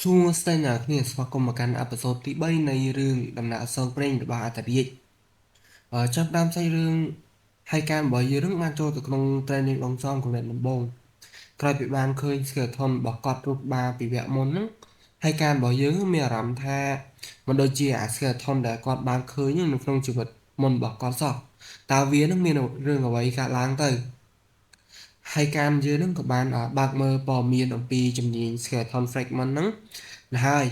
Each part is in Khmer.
សួស្តីអ្នកនាងស្វាគមន៍មកកាន់អេពីសូតទី3នៃរឿងដំណាក់អក្សរព្រេងរបស់អត្ថរាជចាប់ផ្ដើមសាច់រឿងហើយការរបស់យើងបានចូលទៅក្នុង training ដងសំកម្រិតដំបូងក្រោយពីបានឃើញ skeleton របស់គាត់រូបបាពីវគ្គមុនហ្នឹងហើយការរបស់យើងមានអារម្មណ៍ថាមិនដូចជាអា skeleton ដែលគាត់បានឃើញនៅក្នុងជីវិតមុនរបស់គាត់សោះតើវានឹងមានរឿងអ្វីកើតឡើងទៅហើយការយើងនឹងក៏បានបើកមើលព័ត៌មានអំពីជំនាញ skeleton fragment ហ្នឹងហើយ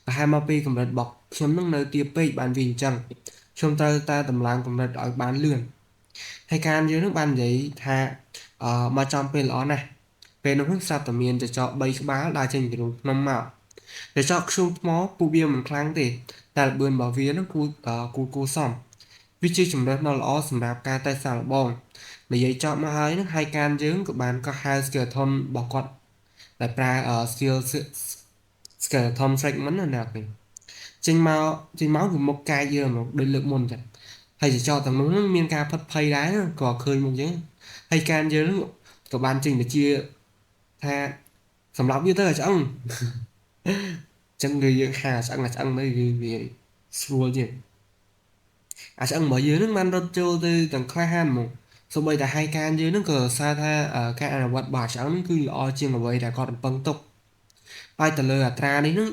ប្រហែលមកពីកម្រិតរបស់ខ្ញុំនឹងនៅទាបពេកបានវាអញ្ចឹងខ្ញុំត្រូវតែតម្លើងកម្រិតឲ្យបានលឿនហើយការយើងនឹងបាននិយាយថាមកចំពេលល្អណាស់ពេលនោះស្រាប់តែមានចចក3ក្បាលដើរចេញពីក្នុងភ្នំមកចចកខ្ជុំថ្មពួកវាមិនខ្លាំងទេតែល្បឿនរបស់វានឹងគួរសមវាជាជំរើសដ៏ល្អសម្រាប់ការតេស្តសាកល្បងនិយាយចប់មកហើយនឹងហើយការយើងក៏បានកោះហៅ skeleton របស់គាត់ដែលប្រើskill skeleton fragment ណាអ្នកនេះចេញមកគឺមុខកាយយើងមកដូចលើកមុនចឹងហើយចចកទាំងនោះនឹងមានការផិតភ័យដែរក៏ឃើញមកចឹងហើយការយើងក៏បានចេញទៅជាថាសម្រាប់វាទៅឆ្អឹងចឹងគឺយើងហាឆ្អឹងទៅគឺវាស្រួលជាងឆ្អឹងរបស់យើងនឹងបានរត់ចូលទៅទាំងក្លាហានមកសូម្បីតែហើយការយើងនឹងក៏សារថាការអនុវត្តរបស់ឆ្អឹងនឹងគឺល្អជាងអ្វីដែលគាត់រំពឹងទុកហើយទៅលើអត្រានេះនឹង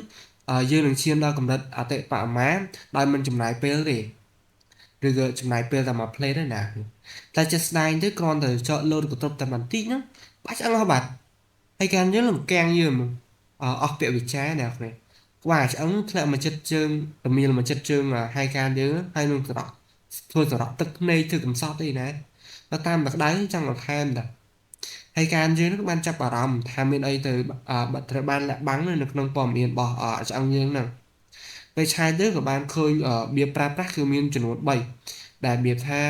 យើងនឹងឈានដល់កម្រិតអតិបរមាដោយមិនចំណាយពេលទេឬក៏ចំណាយពេលតែមួយ plate ទេណាតែជាក់ស្ដែងទៅគ្រាន់តែចកលោតកន្ទប់តែបន្តិចហ្នឹងបាច់ឆ្អឹងអស់បាត់ហើយការយើងនឹងកាំងយើងអស់ពាក្យវិចារណាគ្នាក្បាលឆ្អឹងធ្លាក់មកចិត្តជើងរមៀលមកចិត្តជើងហើយការយើងហើយនឹងធ្វើសរក់ទឹកភ្នែកធ្វើកំសត់អីណាដល់តាមតែក្តៅចង់បន្ថែមតាហើយការយើងនឹងបានចាប់អារម្មណ៍ថាមានអីទៅបាត់ត្រូវបានលាក់បាំងនៅក្នុងព័ត៌មានរបស់ឆ្អឹងយើងហ្នឹងពេលឆាយទៅក៏បានឃើញបៀបប្រើប្រាស់គឺមានចំនួន3ដែលបៀបថា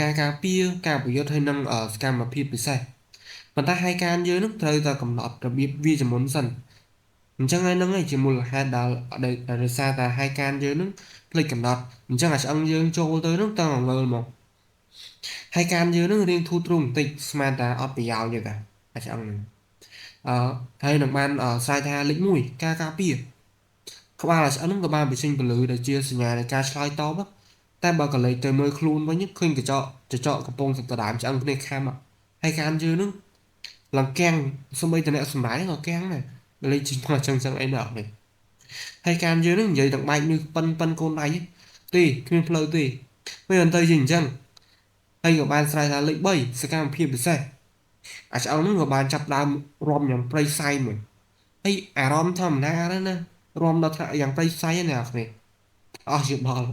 ការការពារការប្រយុទ្ធហើយនឹងសកម្មភាពពិសេសប៉ុន្តែហើយការយើងនឹងត្រូវតែកំណត់របៀបវាជាមុនសិនអញ្ចឹងហើយនឹងឯងជាមូលហេតុដែលដោយសារតែហើយការយើងនឹងភ្លេចកំណត់អញ្ចឹងអាឆ្អឹងយើងចូលទៅនឹងតើងើលមកហើយការយើងនឹងរៀងធូរទ្រូងបន្តិចស្មានតែអត់ប្រយោជន៍ទេតាអាឆ្អឹងហ្នឹងអឺហើយនឹងបានស្រែកថាលេខ1ការការពារក្បាលឆ្អឹងហ្នឹងក៏បានបញ្ចេញពន្លឺដែលជាសញ្ញានៃការឆ្លើយតបតែបើក៏លេចទៅមើលខ្លួនវិញឃើញកញ្ចក់កំពុងតែដដើមឆ្អឹងគ្នាខាំហើយការយើងនឹងឡើងកាំងសម្បីតអ្នកសម្រាប់ក៏កាំងដែរលេចជិះមកចឹងអីដល់នេះហើយការយើងនឹងនិយាយទាំងបែកនេះប៉ិនកូនដៃទេគ្មានផ្លូវទេពេលអន្តើជាអញ្ចឹងហើយក៏បានស្រែកថាលេខ3សកម្មភាពពិសេសអាឆ្អឹងហ្នឹងក៏បានចាប់ដើមរំយ៉ាងប្រៃសៃមួយហើយអារម្មណ៍ធម្មតាហ្នឹងណារំដល់ថ្នាក់យ៉ាងប្រៃសៃណាអ្នកនេះអស់យោបល់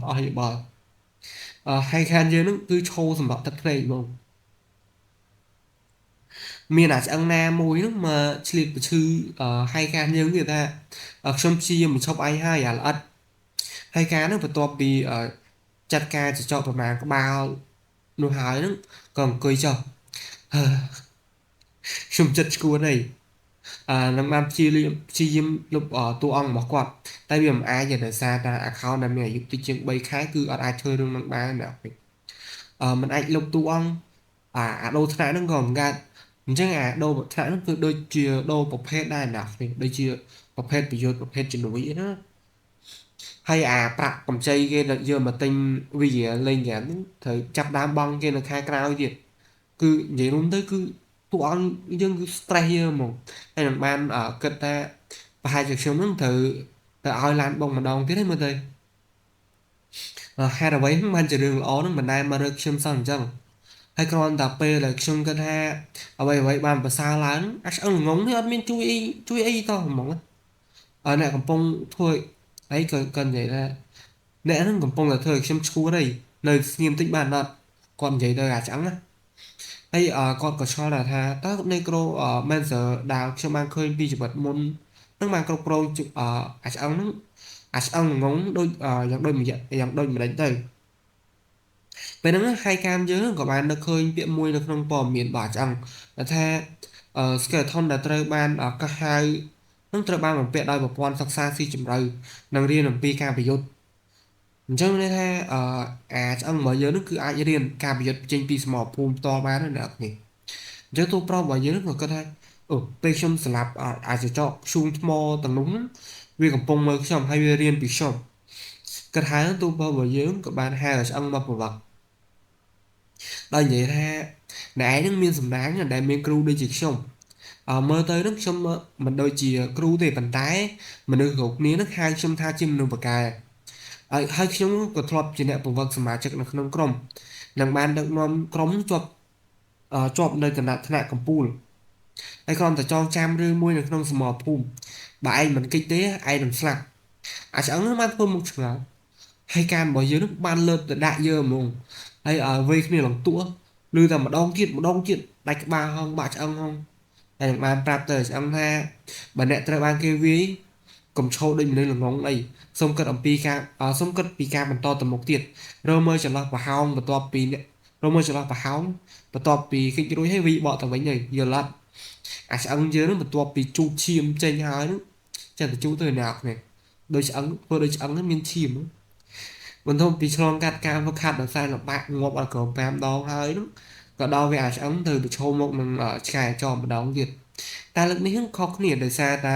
ហើយខានយើងហ្នឹងគឺឈោសម្រាប់ទឹកភ្នែកហ្មងមានអាឆ្អឹងណាមួយហ្នឹងមកឆ្លៀតបឈឺហើយខានយើងនិយាយថាខ្ញុំព្យាយាមបញ្ឈប់អីហើយអាល្អិតហើយការហ្នឹងបន្ទាប់ពីចាត់ការចចកប្រមាណក្បាលនោះហើយហ្នឹងក៏អង្គុយចុះខ្ញុំចិត្តឈួនអីនឹងបានព្យាយាមលុបតួអង្គរបស់គាត់តែវាមិនអាចទេដោយសារតែ account ដែលមានអាយុតិចជាង3ខែគឺអត់អាចធ្វើរឿងនឹងបានណាมันអាចលុបតួអង្គអាដូរថ្នាក់ហ្នឹងក៏មិនកើតអញ្ចឹងអាដូរថ្នាក់ហ្នឹងគឺដូចជាដូរប្រភេទដែរណាដូចជាប្រភេទប្រយុទ្ធប្រភេទជំនួយណាហើយអាប្រាក់កម្ចីគេយកមកទិញវីលេងហ្គេមហ្នឹងត្រូវចាប់ដើមបង់គេនៅខែក្រោយទៀតគឺនិយាយរួមទៅគឺតួអង្គយើងគឺ stress យើងហ្មងហើយនឹងបានគិតថាប្រហែលជាខ្ញុំនឹងត្រូវទៅឲ្យឡានបងម្ដងទៀតហើយមើលទៅហេតុអ្វីហ្នឹងបានជារឿងល្អហ្នឹងមិនដែលមករើខ្ញុំសោះអញ្ចឹងហើយគ្រាន់តែពេលដែលខ្ញុំគិតថាអ្វីបានប្រសើរឡើងអាឆ្អឹងល្ងងនេះអត់មានជួយអីតោះហ្មងអ្នកកំពុងធ្វើអីក៏និយាយថាអ្នកហ្នឹងកំពុងតែធ្វើឲ្យខ្ញុំឈួតអីនៅស្ងៀមតិចបានអត់គាត់និយាយទៅអាឆ្អឹងណាហើយគាត់ក៏ឆ្ងល់ដែរថាតើនេក្រូមែនសើដែលខ្ញុំបានឃើញពីជីវិតមុននឹងបានគ្រប់គ្រងអាឆ្អឹងហ្នឹងអាឆ្អឹងងងដូចយ៉ាងដូចម្ដេចទៅពេលហ្នឹងហើយកាមយើងក៏បាននឹកឃើញពាក្យមួយនៅក្នុងព័ត៌មានរបស់ឆ្អឹងថាskeleton ដែលត្រូវបានកោះហៅនឹងត្រូវបានបំពាក់ដោយប្រព័ន្ធសិក្សាស៊ីជម្រៅនិងរៀនអំពីការប្រយុទ្ធអញ្ចឹងន័យថាអាចឆ្អឹងរបស់យើងនឹងគឺអាចរៀនការប្រយុទ្ធចេញពីសមរភូមិផ្ទាល់បានណាអ្នកនេះអញ្ចឹងទូប្រុសរបស់យើងក៏គាត់ថា ពេលខ្ញុំស្លាប់អាចจะចកឈូងថ្មទាំងនោះវាកំពុងមើលខ្ញុំហើយវារៀនពីខ្ញុំគាត់ហៅទូបរបស់យើងក៏បានហៅឲ្យឆ្អឹងមកប្រវត្តិដោយនិយាយថាអ្នកឯងនឹងមានសម្ដាងដែលមានគ្រូដូចជាខ្ញុំមើលទៅនឹងខ្ញុំមិនដូចជាគ្រូទេប៉ុន្តែមនុស្សគ្រប់គ្នានឹងហៅខ្ញុំថាជាមនុស្សបកែហើយខ្ញុំក៏ធ្លាប់ជាអ្នកប្រវត្តិសមាជិកនៅក្នុងក្រុមនិងបានដឹកនាំក្រុមជាប់នៅគណៈថ្នាក់កម្ពុជាហើយគ្រាន់តែចងចាំរឿងមួយនៅក្នុងសមរភូមិបើឯងមិនកិច្ចទេឯងនឹងស្លាប់ឆ្អឹងនឹងបានធ្វើមុខឆ្ងល់ហើយការរបស់យើងនឹងបានលើកទៅដាក់យើងហ្មងហើយវេគ្នាឡើងទួឬតែម្ដងទៀតដាច់ក្បាលហងបាក់ឆ្អឹងហងហើយនឹងបានប្រាប់ទៅឆ្អឹងថាបើអ្នកត្រូវបានគេវាយកុំឈោដូចមនុស្សល្ងងអីសូមគិតអំពីការសូមគិតពីការបន្តទៅមុខទៀតរមើលចន្លោះប្រហោងបន្ទាប់ពីអ្នករមើលចន្លោះប្រហោងបន្ទាប់ពីកិច្ចរួចហើយវិបកទៅវិញហើយយល់អត់ឆ្អឹងយើងនឹងបន្ទាប់ពីជូតឈាមចេញហើយនឹងចាំទៅជូតទៅអ្នកនេះដូចឆ្អឹងធ្វើដូចឆ្អឹងនឹងមានឈាមបន្ទាប់ពីឆ្លងកាត់ការវឹកហាត់ដោយសារលំបាកងាប់អត់ក្រោម5ដងហើយនោះក៏ដល់វាឆ្អឹងទៅប្រឈមមុខនឹងឆ្កែចោមម្ដងទៀតតែលើកនេះខុសគ្នាដោយសារតែ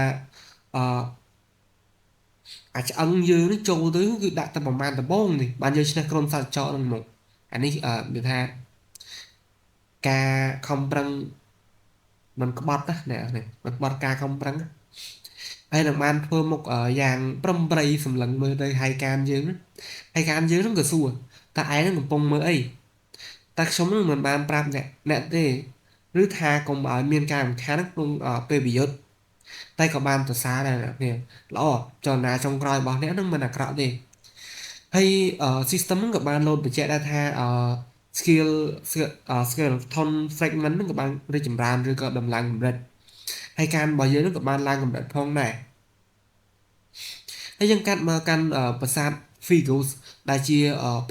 អឺឆ្អឹងយើងនេះចូលទៅគឺដាក់តែប្រមាណដបងនេះបានយើងឈ្នះក្រុមសត្វចោនឹងមកអានេះនិយាយថាការខំប្រឹងមិនក្បត់ណានេះមិនក្បត់ការខំប្រឹងហើយនឹងបានធ្វើមុខយ៉ាងប្រំប្រៃសម្លឹងមើលទៅហើយការយើងនឹងក៏សួរតើឯងនឹងកំពុងមើលអីតែខ្ញុំនឹងមិនបានប្រាប់អ្នកទេឬថាកុំឲ្យមានការរំខានក្នុងពេលប្រយុទ្ធតែក៏បានសរសើរដែរអ្នកនេះល្អចលនាចុងក្រោយរបស់អ្នកនឹងមិនអាក្រក់ទេហើយsystem ហ្នឹងក៏បានលោតបញ្ជាក់ដែរថាskill skeleton fragment ហ្នឹងក៏បានរីកចម្រើនឬក៏ដំឡើងកម្រិតហើយការរបស់យើងហ្នឹងក៏បានឡើងកម្រិតផងដែរហើយយើងកាត់មកកាន់ប្រាសាទ Figus ដែលជា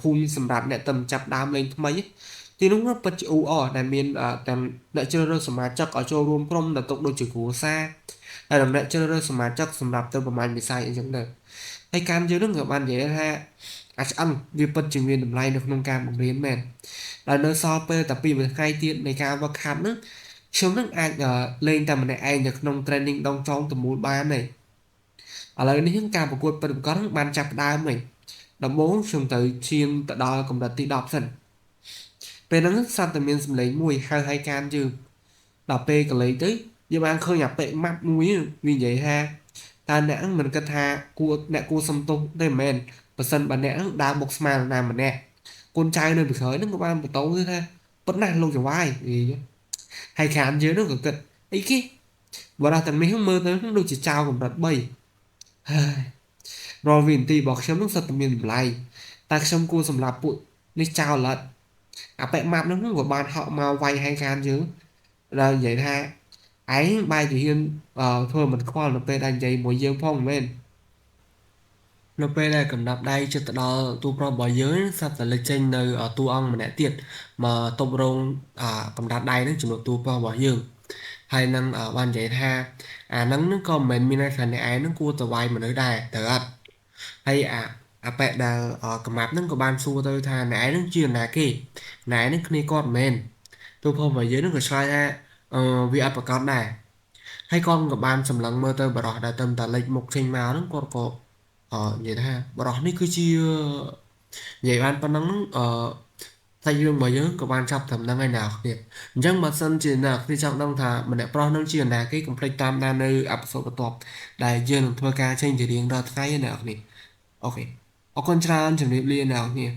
ភូមិសម្រាប់អ្នកតំចាប់ដើមលេងថ្មីទីនោះពិតជាដែលមានទាំងអ្នកជ្រើសរើសសមាជិកឲ្យចូលរួមក្រុមដែលទុកដូចជាគ្រួសារហើយអ្នកជ្រើសរើសសមាជិកសម្រាប់ទៅប្រមាណវិស័យអីចឹងទៅហើយការយើងនឹងក៏បាននិយាយថាឆ្អឹងវាពិតជាមានតម្លៃនៅក្នុងការបង្រៀនមែនដែលនៅសល់ពេលតែ2ថ្ងៃទៀតនៃការវឹកហាត់ហ្នឹងខ្ញុំនឹងអាចលេងតែម្នាក់ឯងនៅក្នុង training ដងចងទំមូលបានទេឥឡូវនេះការប្រកួតពិតប្រាកដបានចាប់ផ្ដើមហើយដំបូងខ្ញុំទៅឈានទៅដល់កម្រិតទី10សិនពេលហ្នឹងសត្វតែមានសម្លេងមួយហៅឲ្យការយើងដល់ពេលកលេសទៅយើងបានឃើញអាប៉ិម៉ាប់មួយវានិយាយថាតើអ្នកហ្នឹងមិនគិតថាអ្នកគួរសំទោសទេមែនបើសិនបើអ្នកហ្នឹងដើរបុកស្មាណាម្នាក់កូនចៅនៅពីក្រោយហ្នឹងក៏បានបន្តថាប៉ុណ្ណាលោកចវាយហើយខានយើងហ្នឹងក៏គិតអីគេបើដល់តែនេះមើលទៅដូចជាចៅកម្រិត3ហើយរាល់វិនទីរបស់ខ្ញុំនឹងសិតតែមានតម្លៃតែខ្ញុំគួរសម្រាប់ពួកនេះចោលអត់អាប៉ែម៉ាប់ហ្នឹងក៏បានហក់មកវាយហើយខានយើងដល់និយាយថាឯងបែរជាហ៊ានធ្វើមិនខ្វល់នៅពេលដែលនិយាយមួយយើងផងមែននៅពេលដែលកំណាប់ដៃជិតទៅដល់ទូប្រុសរបស់យើងសត្វតែលេចចេញនៅតួអង្គម្នាក់ទៀតមកទប់រងកំណាប់ដៃនឹងជំនួសតួប្រុសរបស់យើងហើយនឹងបាននិយាយថាអាហ្នឹងក៏មិនមែនមានន័យថាអ្នកឯងនឹងគួរទៅវាយមនុស្សដែរត្រូវអត់ហើយអាប៉ែដែលកំណាប់ហ្នឹងក៏បានសួរទៅថាអ្នកឯងនឹងជាណាគេអ្នកឯងនឹងគ្នាគាត់មិនមែនតួប្រុសរបស់យើងនឹងក៏ឆ្លើយថាវាអត់ប្រកបដែរហើយគាត់ក៏បានសម្លឹងមើលទៅបរោះដែលទៅតែលេចមុខចេញមកហ្នឹងគាត់ក៏និយាយថាបរោះនេះគឺជានិយាយបានប៉ុណ្ណឹងសាច់រឿងរបស់យើងក៏បានចាប់ត្រឹមហ្នឹងហើយណាគ្នាអញ្ចឹងបើសិនជាណាគ្នាចង់ដឹងថាម្នាក់ប្រុសនឹងជាណាគេកុំភ្លេចតាមដាននៅអេពីសូតបន្ទាប់ដែលយើងនឹងធ្វើការចេញជារៀងរាល់ថ្ងៃណាគ្នាអូខេអរគុណច្រើនជំរាបលាអ្នកគ្នា